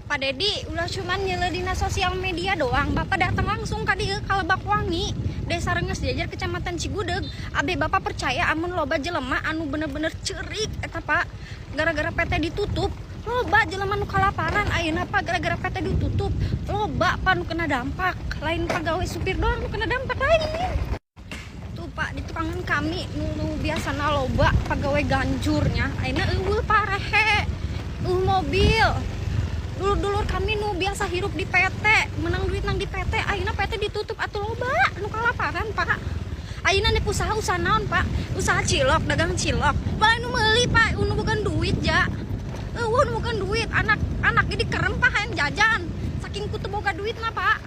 Pak Dedi ulah cuman nyeledina sosial media doang. Bapak datang langsung ka dieu ka Lebakwangi, Desa Renges Jajar, Kecamatan Cigudeg. Abe Bapak percaya amun loba jelema anu bener-bener ceurik eta Pak. Gara-gara PT ditutup, loba jelema nu kalaparan. Ayeuna Pak gara-gara PT ditutup, loba Pak nu kena dampak. Lain pegawai supir doang nu kena dampak lain. Tuh Pak di tukangan kami nu biasana loba pegawai ganjurnya. Ayeuna eueuh parehe. Mobil. Dulur-dulur kami nu biasa hirup di PT, menang duit nang di PT, ayeuna PT ditutup atuh loba nu kalaparan Pak. Ayeuna nek usaha naon Pak? Usaha cilok, dagang cilok. Bae nu meuli Pak, nu bukan duit ja. Nu bukan duit, anak jadi kerem Pak hayang jajan. Saking kutu boga duit mah Pak.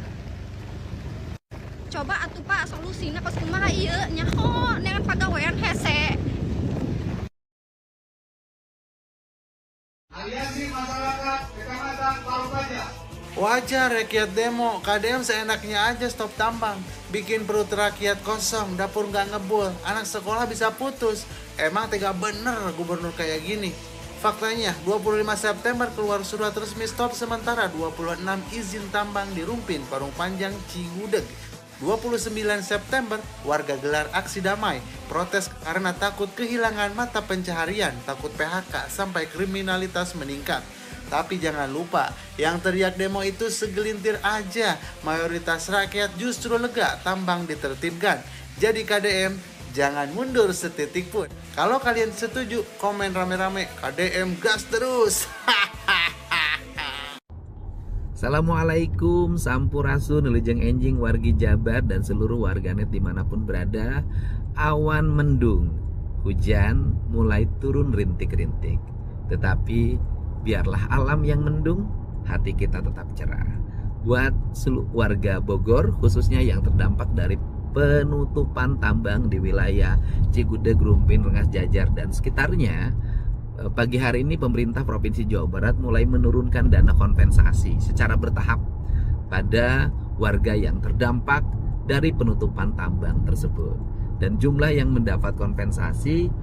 Coba atuh Pak solusina kos kumaha ieu nyaho dengan pagawean hese. Aliansi Masyarakat Kecamatan Parungpanjang. Wajar rakyat demo, KDM seenaknya aja stop tambang. Bikin perut rakyat kosong, dapur nggak ngebul, anak sekolah bisa putus. Emang tega bener gubernur kayak gini. Faktanya, 25 September keluar surat resmi stop sementara 26 izin tambang di Rumpin, Parungpanjang, Cigudeg. 29 September, warga gelar aksi damai, protes karena takut kehilangan mata pencaharian, takut PHK, sampai kriminalitas meningkat. Tapi jangan lupa, yang teriak demo itu segelintir aja, mayoritas rakyat justru lega tambang ditertibkan. Jadi KDM, jangan mundur setitik pun. Kalau kalian setuju, komen rame-rame, KDM gas terus. Assalamualaikum, sampurasun, nelejeng enjing wargi Jabar dan seluruh warganet dimanapun berada. Awan mendung, hujan mulai turun rintik-rintik. Tetapi biarlah alam yang mendung, hati kita tetap cerah. Buat seluruh warga Bogor, khususnya yang terdampak dari penutupan tambang di wilayah Cigudeg, Rumpin, Rengas Jajar dan sekitarnya, pagi hari ini pemerintah Provinsi Jawa Barat mulai menurunkan dana kompensasi secara bertahap pada warga yang terdampak dari penutupan tambang tersebut. Dan jumlah yang mendapat kompensasi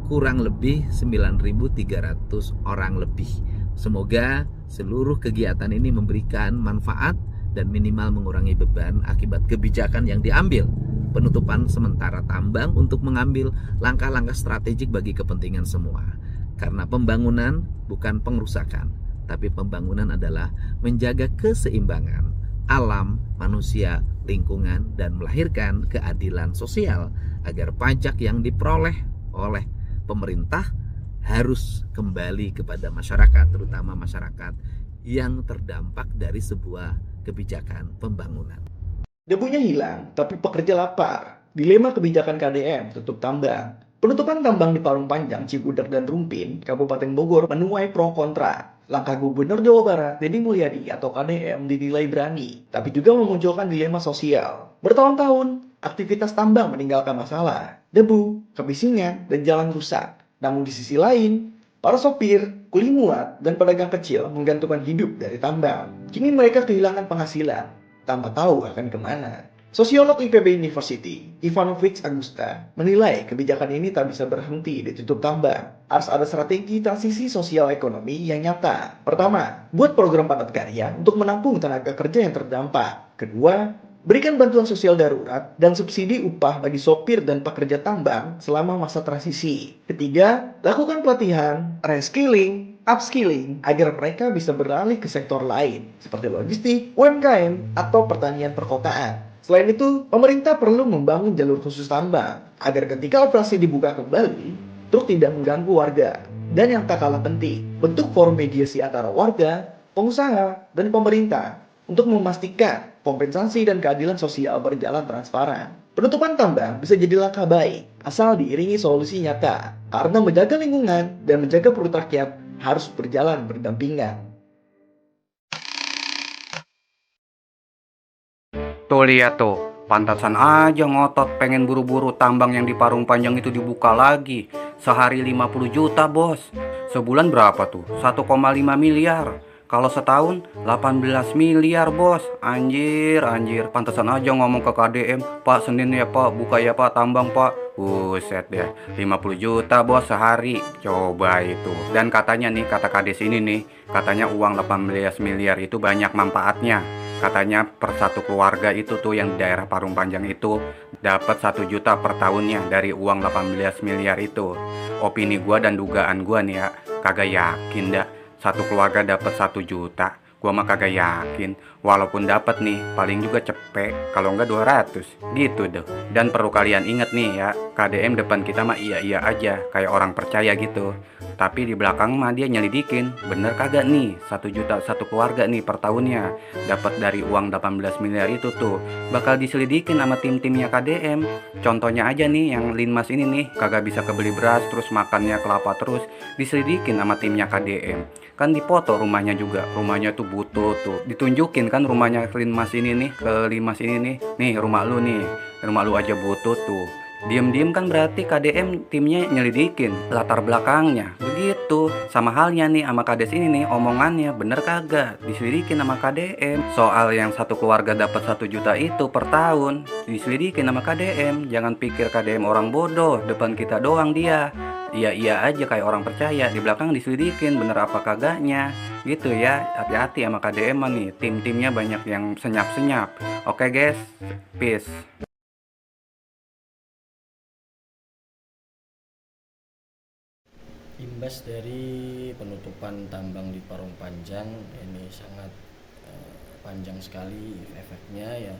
kurang lebih 9.300 orang lebih. Semoga seluruh kegiatan ini memberikan manfaat dan minimal mengurangi beban akibat kebijakan yang diambil. Penutupan sementara tambang untuk mengambil langkah-langkah strategik bagi kepentingan semua. Karena pembangunan bukan pengrusakan, tapi pembangunan adalah menjaga keseimbangan alam, manusia, lingkungan, dan melahirkan keadilan sosial agar pajak yang diperoleh oleh pemerintah harus kembali kepada masyarakat, terutama masyarakat yang terdampak dari sebuah kebijakan pembangunan. Debunya hilang, tapi pekerja lapar. Dilema kebijakan KDM tutup tambang. Penutupan tambang di Parungpanjang, Cigudeg, dan Rumpin, Kabupaten Bogor menuai pro kontra. Langkah Gubernur Jawa Barat, Deddy Mulyadi atau KDM dinilai berani, tapi juga memunculkan dilema sosial. Bertahun-tahun, aktivitas tambang meninggalkan masalah, debu, kebisingan, dan jalan rusak. Namun di sisi lain, para sopir, kuli muat, dan pedagang kecil menggantungkan hidup dari tambang. Kini mereka kehilangan penghasilan, tanpa tahu akan kemana. Sosiolog IPB University, Ivanovic Agusta, menilai kebijakan ini tak bisa berhenti ditutup tambang. Harus ada strategi transisi sosial ekonomi yang nyata. Pertama, buat program padat karya untuk menampung tenaga kerja yang terdampak. Kedua, berikan bantuan sosial darurat dan subsidi upah bagi sopir dan pekerja tambang selama masa transisi. Ketiga, lakukan pelatihan, reskilling, upskilling agar mereka bisa beralih ke sektor lain seperti logistik, UMKM, atau pertanian perkotaan. Selain itu, pemerintah perlu membangun jalur khusus tambang agar ketika operasi dibuka kembali, truk tidak mengganggu warga. Dan yang tak kalah penting, bentuk forum mediasi antara warga, pengusaha, dan pemerintah untuk memastikan kompensasi dan keadilan sosial berjalan transparan. Penutupan tambang bisa jadi langkah baik, asal diiringi solusi nyata. Karena menjaga lingkungan dan menjaga perut rakyat harus berjalan berdampingan. Tuh lihat tuh, pantasan aja ngotot pengen buru-buru tambang yang di Parungpanjang itu dibuka lagi. Sehari 50 juta bos. Sebulan berapa tuh? 1,5 miliar. Kalau setahun 18 miliar bos. Anjir. Pantesan aja ngomong ke KDM, Pak Senin ya Pak, buka ya Pak tambang Pak. Buset deh, 50 juta bos sehari. Coba itu. Dan katanya nih, kata Kades ini nih, katanya uang 18 miliar itu banyak manfaatnya. Katanya per satu keluarga itu tuh yang di daerah Parung Panjang itu dapat 1 juta per tahunnya dari uang 18 miliar itu. Opini gua dan dugaan gua nih ya, kagak yakin dah satu keluarga dapat 1 juta. Gua mah kagak yakin. Walaupun dapat nih, paling juga cepet, kalau enggak 200. Gitu deh. Dan perlu kalian inget nih ya, KDM depan kita mah iya aja, kayak orang percaya gitu. Tapi di belakang mah dia nyelidikin, bener kagak nih 1 juta satu keluarga nih per tahunnya dapat dari uang 18 miliar itu tuh. Bakal diselidikin sama tim-timnya KDM. Contohnya aja nih yang Linmas ini nih, kagak bisa kebeli beras terus makannya kelapa terus, diselidikin sama timnya KDM. Kan dipoto rumahnya juga, rumahnya tuh butuh tuh. Ditunjukin kan rumahnya Linmas ini nih, ke Linmas ini nih rumah lu nih, rumah lu aja butuh tuh. Diem-diem kan berarti KDM timnya nyelidikin latar belakangnya. Begitu. Sama halnya nih sama Kades ini nih, omongannya bener kagak diselidikin sama KDM. Soal yang satu keluarga dapat 1 juta itu per tahun, diselidikin sama KDM. Jangan pikir KDM orang bodoh, depan kita doang dia. Iya aja kayak orang percaya, di belakang diselidikin bener apa kagaknya. Gitu ya, hati-hati sama KDM nih. Tim-timnya banyak yang senyap-senyap. Oke guys, peace. Imbas dari penutupan tambang di Parung Panjang ini sangat panjang sekali efeknya ya,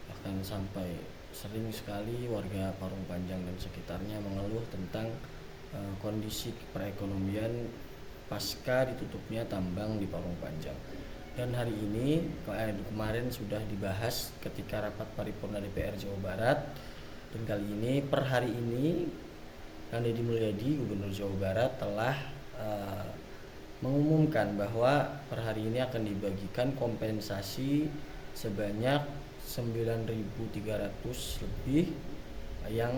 bahkan sampai sering sekali warga Parung Panjang dan sekitarnya mengeluh tentang kondisi perekonomian pasca ditutupnya tambang di Parung Panjang. Dan hari ini kemarin sudah dibahas ketika rapat paripurna DPR Jawa Barat, dan kali ini per hari ini Kang Deddy Mulyadi, Gubernur Jawa Barat, telah mengumumkan bahwa per hari ini akan dibagikan kompensasi sebanyak 9.300 lebih yang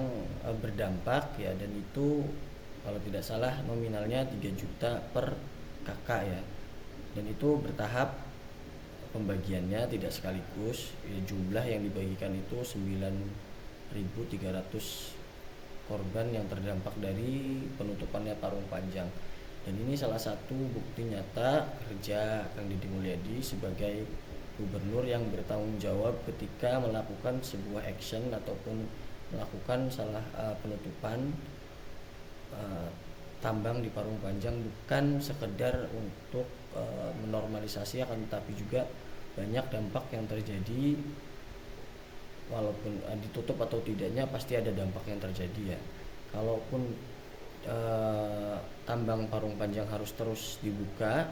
berdampak ya, dan itu kalau tidak salah nominalnya 3 juta per kakak ya, dan itu bertahap pembagiannya, tidak sekaligus ya. Jumlah yang dibagikan itu 9.300 korban yang terdampak dari penutupannya Parung Panjang. Dan ini salah satu bukti nyata kerja Kang Deddy Mulyadi sebagai gubernur yang bertanggung jawab ketika melakukan sebuah action ataupun melakukan penutupan tambang di Parung Panjang, bukan sekedar untuk menormalisasi, akan tetapi juga banyak dampak yang terjadi. Walaupun ditutup atau tidaknya pasti ada dampak yang terjadi ya. Kalaupun tambang Parung Panjang harus terus dibuka,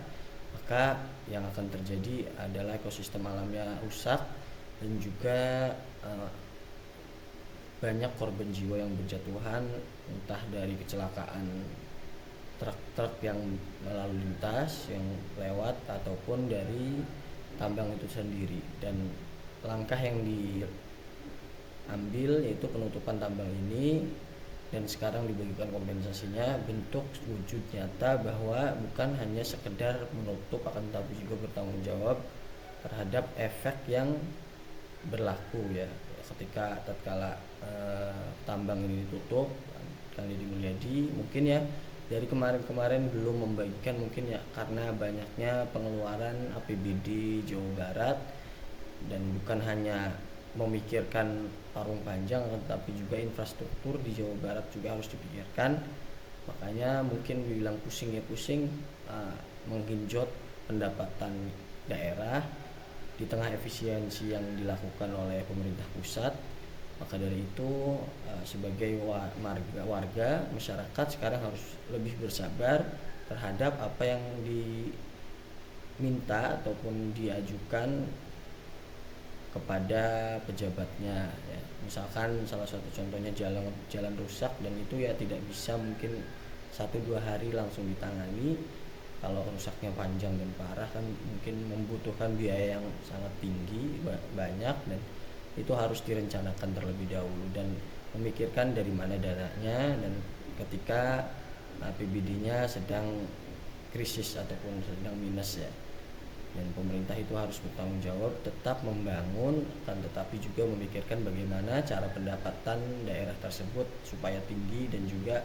maka yang akan terjadi adalah ekosistem alamnya rusak dan juga banyak korban jiwa yang berjatuhan, entah dari kecelakaan truk-truk yang lalu lintas yang lewat ataupun dari tambang itu sendiri. Dan langkah yang diambil yaitu penutupan tambang ini, dan sekarang dibagikan kompensasinya, bentuk wujud nyata bahwa bukan hanya sekedar menutup, akan tetapi juga bertanggung jawab terhadap efek yang berlaku ya. Ketika tatkala tambang ini ditutup, Kang Deddy Mulyadi mungkin ya dari kemarin belum membagikan, mungkin ya karena banyaknya pengeluaran APBD Jawa Barat, dan bukan hanya memikirkan Parung Panjang tetapi juga infrastruktur di Jawa Barat juga harus dipikirkan. Makanya mungkin dibilang pusing menggenjot pendapatan daerah di tengah efisiensi yang dilakukan oleh pemerintah pusat. Maka dari itu sebagai warga masyarakat sekarang harus lebih bersabar terhadap apa yang diminta ataupun diajukan kepada pejabatnya ya. Misalkan salah satu contohnya jalan rusak, dan itu ya tidak bisa mungkin 1-2 hari langsung ditangani. Kalau rusaknya panjang dan parah kan mungkin membutuhkan biaya yang sangat tinggi, banyak, dan itu harus direncanakan terlebih dahulu dan memikirkan dari mana dananya. Dan ketika APBD-nya sedang krisis ataupun sedang minus ya, dan pemerintah itu harus bertanggung jawab, tetap membangun, dan tetapi juga memikirkan bagaimana cara pendapatan daerah tersebut supaya tinggi dan juga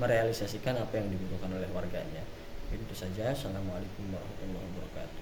merealisasikan apa yang dibutuhkan oleh warganya. Itu saja. Assalamualaikum warahmatullahi wabarakatuh.